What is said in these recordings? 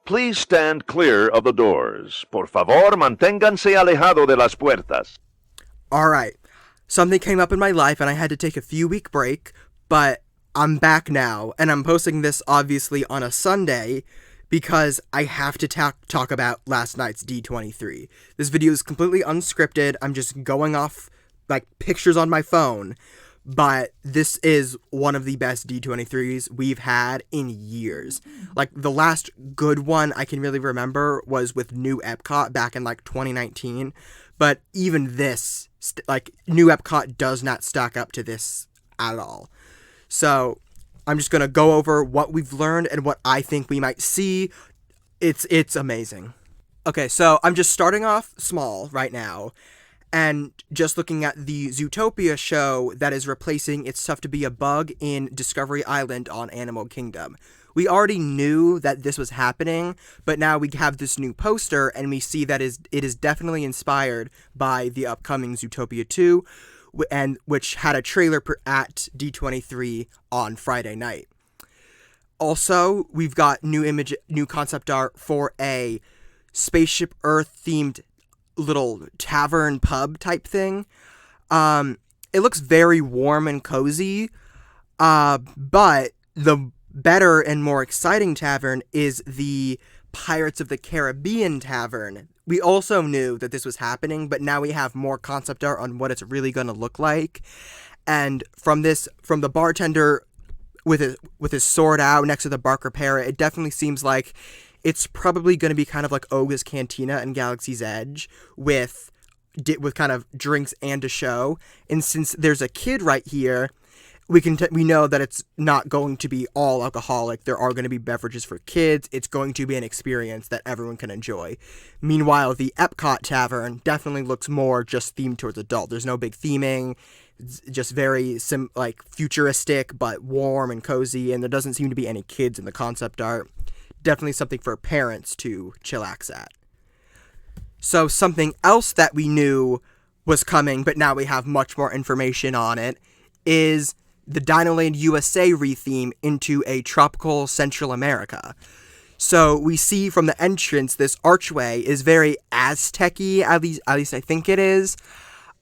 Please stand clear of the doors. Por favor, manténganse alejado de las puertas. Alright, something came up in my life and I had to take a few-week break, but I'm back now, and I'm posting this obviously on a Sunday because I have to talk about last night's D23. This video is completely unscripted, I'm just going off, pictures on my phone, but this is one of the best D23s we've had in years. The last good one I can really remember was with New Epcot back in, 2019, but even this, New Epcot does not stack up to this at all. So, I'm just gonna go over what we've learned and what I think we might see. It's amazing. Okay, so I'm just starting off small right now, and just looking at the Zootopia show that is replacing It's Tough to Be a Bug in Discovery Island on Animal Kingdom. We already knew that this was happening, but now we have this new poster, and we see that it is definitely inspired by the upcoming Zootopia 2, and which had a trailer at D23 on Friday night. Also, we've got new concept art for a Spaceship Earth themed little tavern pub type thing. It looks very warm and cozy, but the better and more exciting tavern is the Pirates of the Caribbean tavern. We also knew that this was happening, but now we have more concept art on what it's really going to look like. And from the bartender with his sword out next to the Barker Parrot, it definitely seems like it's probably going to be kind of like Oga's Cantina and Galaxy's Edge with kind of drinks and a show. And since there's a kid right here, we know that it's not going to be all alcoholic. There are going to be beverages for kids. It's going to be an experience that everyone can enjoy. Meanwhile, the Epcot Tavern definitely looks more just themed towards adult. There's no big theming. It's just very futuristic, but warm and cozy. And there doesn't seem to be any kids in the concept art. Definitely something for parents to chillax at. So something else that we knew was coming, but now we have much more information on it, is the Dinoland USA retheme into a tropical Central America. So we see from the entrance, this archway is very Aztec-y, at least I think it is,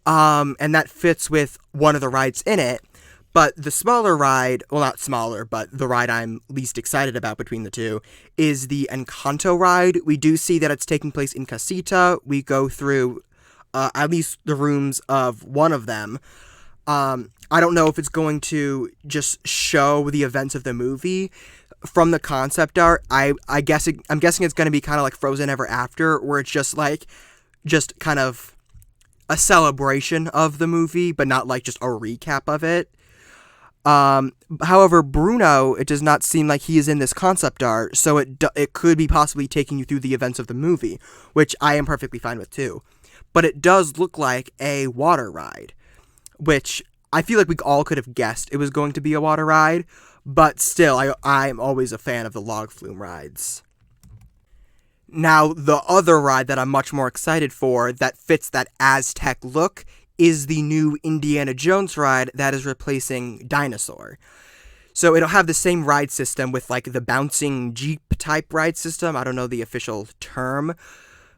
and that fits with one of the rides in it. But the smaller ride, well, not smaller, but the ride I'm least excited about between the two, is the Encanto ride. We do see that it's taking place in Casita. We go through at least the rooms of one of them. I don't know if it's going to just show the events of the movie. From the concept art, I'm guessing it's going to be kind of like Frozen Ever After, where it's just kind of a celebration of the movie, but not just a recap of it. However, Bruno, it does not seem like he is in this concept art, so it could be possibly taking you through the events of the movie, which I am perfectly fine with too. But it does look like a water ride, which I feel like we all could have guessed it was going to be a water ride, but still, I'm always a fan of the log flume rides. Now, the other ride that I'm much more excited for that fits that Aztec look is the new Indiana Jones ride that is replacing Dinosaur. So it'll have the same ride system with the bouncing Jeep type ride system. I don't know the official term,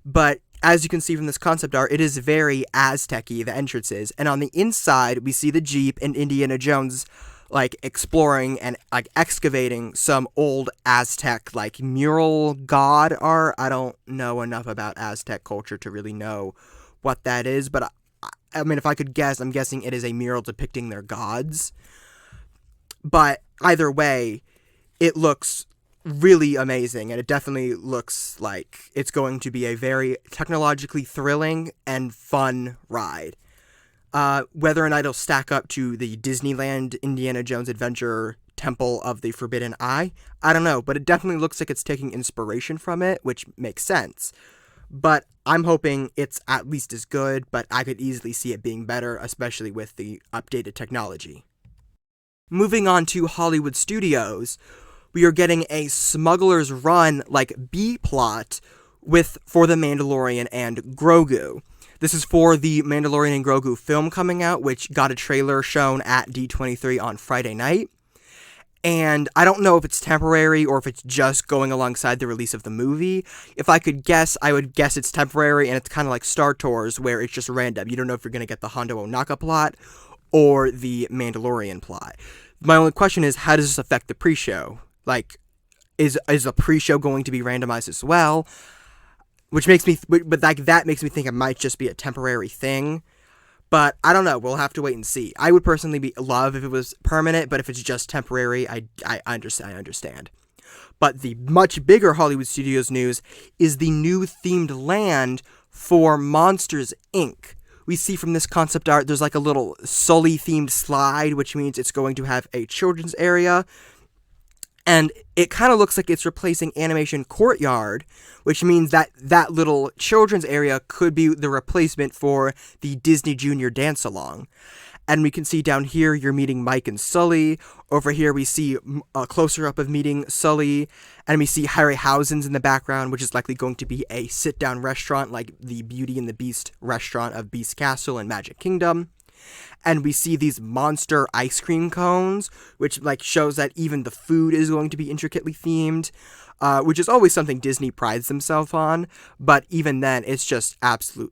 but as you can see from this concept art, it is very Aztec-y, the entrances. And on the inside, we see the Jeep and Indiana Jones exploring and excavating some old Aztec mural god art. I don't know enough about Aztec culture to really know what that is, but I mean, if I could guess, I'm guessing it is a mural depicting their gods. But either way, it looks really amazing, and it definitely looks like it's going to be a very technologically thrilling and fun ride. Whether or not it'll stack up to the Disneyland Indiana Jones Adventure Temple of the Forbidden Eye, I don't know, but it definitely looks like it's taking inspiration from it, which makes sense. But I'm hoping it's at least as good, but I could easily see it being better, especially with the updated technology. Moving on to Hollywood Studios, we are getting a Smuggler's Run B-plot for The Mandalorian and Grogu. This is for the Mandalorian and Grogu film coming out, which got a trailer shown at D23 on Friday night. And I don't know if it's temporary or if it's just going alongside the release of the movie. If I could guess, I would guess it's temporary, and it's kind of like Star Tours, where it's just random. You don't know if you're going to get the Hondo Ohnaka plot or the Mandalorian plot. My only question is, how does this affect the pre-show? Like, is the pre-show going to be randomized as well? Which makes me, but like that makes me think it might just be a temporary thing. But I don't know. We'll have to wait and see. I would personally love if it was permanent, but if it's just temporary, I understand. But the much bigger Hollywood Studios news is the new themed land for Monsters, Inc. We see from this concept art, there's like a little Sully-themed slide, which means it's going to have a children's area. And it kind of looks like it's replacing Animation Courtyard, which means that that little children's area could be the replacement for the Disney Junior Dance Along. And we can see down here, you're meeting Mike and Sully. Over here, we see a closer up of meeting Sully. And we see Harryhausen's in the background, which is likely going to be a sit-down restaurant like the Beauty and the Beast restaurant of Beast Castle and Magic Kingdom. And we see these monster ice cream cones, which like shows that even the food is going to be intricately themed, which is always something Disney prides themselves on. But even then, it's just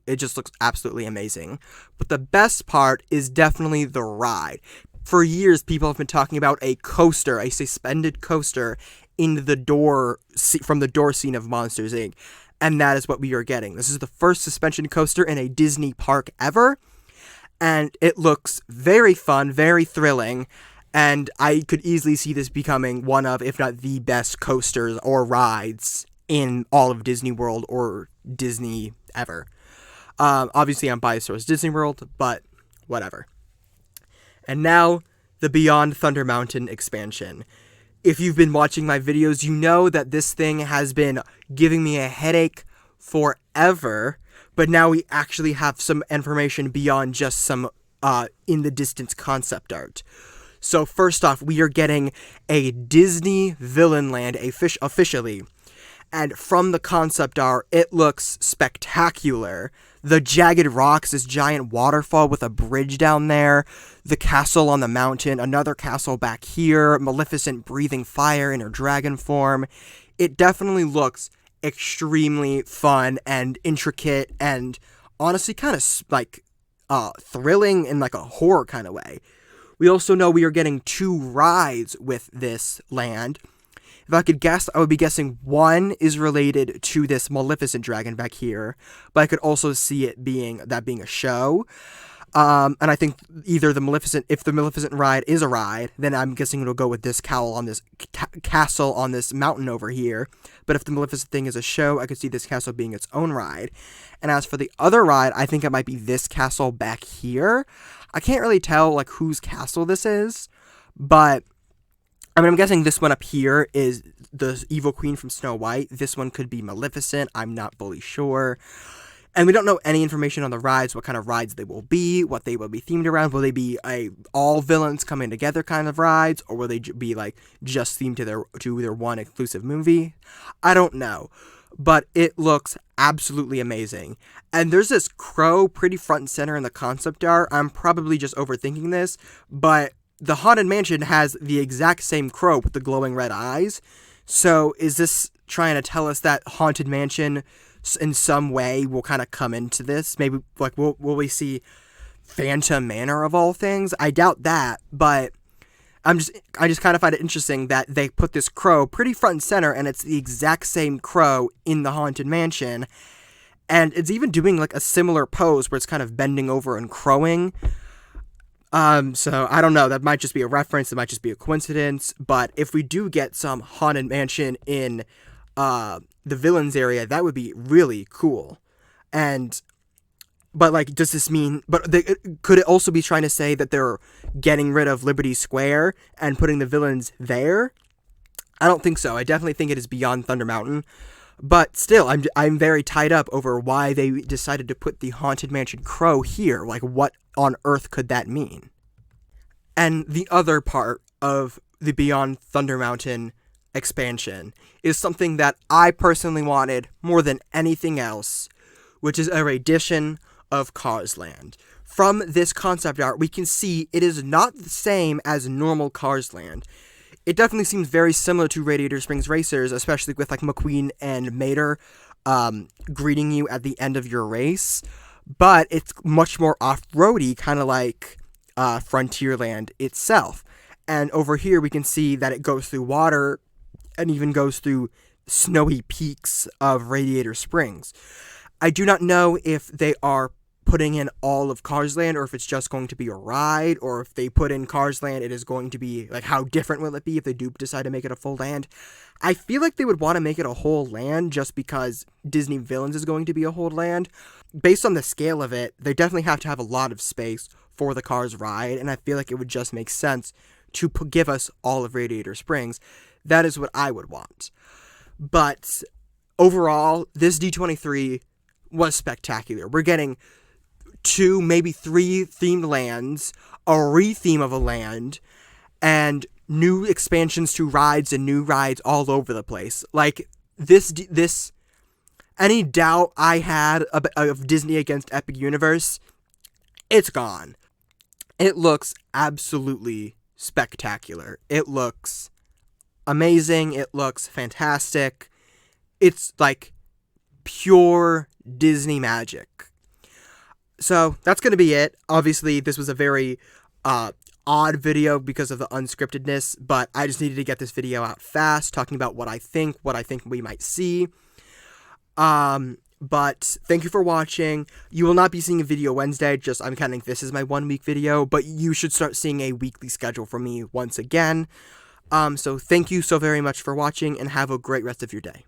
it just looks absolutely amazing. But the best part is definitely the ride. For years, people have been talking about a coaster, a suspended coaster in the door from the door scene of Monsters, Inc. And that is what we are getting. This is the first suspension coaster in a Disney park ever. And it looks very fun, very thrilling, and I could easily see this becoming one of, if not the best coasters or rides in all of Disney World or Disney ever. Obviously, I'm biased towards Disney World, but whatever. And now, the Beyond Thunder Mountain expansion. If you've been watching my videos, you know that this thing has been giving me a headache forever. But now we actually have some information beyond just some in the distance concept art. So first off, we are getting a Disney Villain Land officially. And from the concept art, it looks spectacular. The jagged rocks, this giant waterfall with a bridge down there, the castle on the mountain, another castle back here, Maleficent breathing fire in her dragon form. It definitely looks extremely fun and intricate and honestly kind of like thrilling in like a horror kind of way. We also know we are getting 2 rides with this land. If I could guess, I would be guessing one is related to this Maleficent dragon back here, but I could also see it being a show. And I think either if the Maleficent ride is a ride, then I'm guessing it'll go with this castle on this mountain over here. But if the Maleficent thing is a show, I could see this castle being its own ride. And as for the other ride, I think it might be this castle back here. I can't really tell like whose castle this is, but I mean, I'm guessing this one up here is the evil queen from Snow White. This one could be Maleficent. I'm not fully sure. And we don't know any information on the rides, what kind of rides they will be, what they will be themed around. Will they be all villains coming together kind of rides, or will they be like just themed to their one exclusive movie? I don't know, but it looks absolutely amazing. And there's this crow pretty front and center in the concept art. I'm probably just overthinking this, but the Haunted Mansion has the exact same crow with the glowing red eyes. So is this trying to tell us that Haunted Mansion in some way will kind of come into this? Maybe like will we see Phantom Manor of all things? I doubt that, but I just kind of find it interesting that they put this crow pretty front and center, and it's the exact same crow in the Haunted Mansion, and it's even doing like a similar pose where it's kind of bending over and crowing. So I don't know, that might just be a reference, it might just be a coincidence, but if we do get some Haunted Mansion in the villains area, that would be really cool. But like, does this mean, could it also be trying to say that they're getting rid of Liberty Square and putting the villains there? I don't think so. I definitely think it is Beyond Thunder Mountain. But still, I'm very tied up over why they decided to put the Haunted Mansion crow here. Like, what on earth could that mean? And the other part of the Beyond Thunder Mountain expansion is something that I personally wanted more than anything else, which is a rendition of Cars Land. From this concept art, we can see it is not the same as normal Cars Land. it definitely seems very similar to Radiator Springs Racers, especially with like McQueen and Mater greeting you at the end of your race. But it's much more off-roady, kind of like Frontierland itself. And over here we can see that it goes through water and even goes through snowy peaks of Radiator Springs. I do not know if they are putting in all of Cars Land, or if it's just going to be a ride, or if they put in Cars Land, it is going to be, like, how different will it be if they do decide to make it a full land? I feel like they would want to make it a whole land just because Disney Villains is going to be a whole land. Based on the scale of it, they definitely have to have a lot of space for the Cars ride, and I feel like it would just make sense to give us all of Radiator Springs. That is what I would want. But overall, this D23 was spectacular. We're getting 2, maybe 3 themed lands, a re-theme of a land, and new expansions to rides and new rides all over the place. Like, this any doubt I had of Disney against Epic Universe, it's gone. It looks absolutely spectacular. It looks amazing. It looks fantastic. It's like pure Disney magic. So that's going to be it. Obviously, this was a very odd video because of the unscriptedness, but I just needed to get this video out fast, talking about what I think we might see. But thank you for watching. You will not be seeing a video Wednesday, just I'm counting this as my 1 week video, but you should start seeing a weekly schedule from me once again. So thank you so very much for watching, and have a great rest of your day.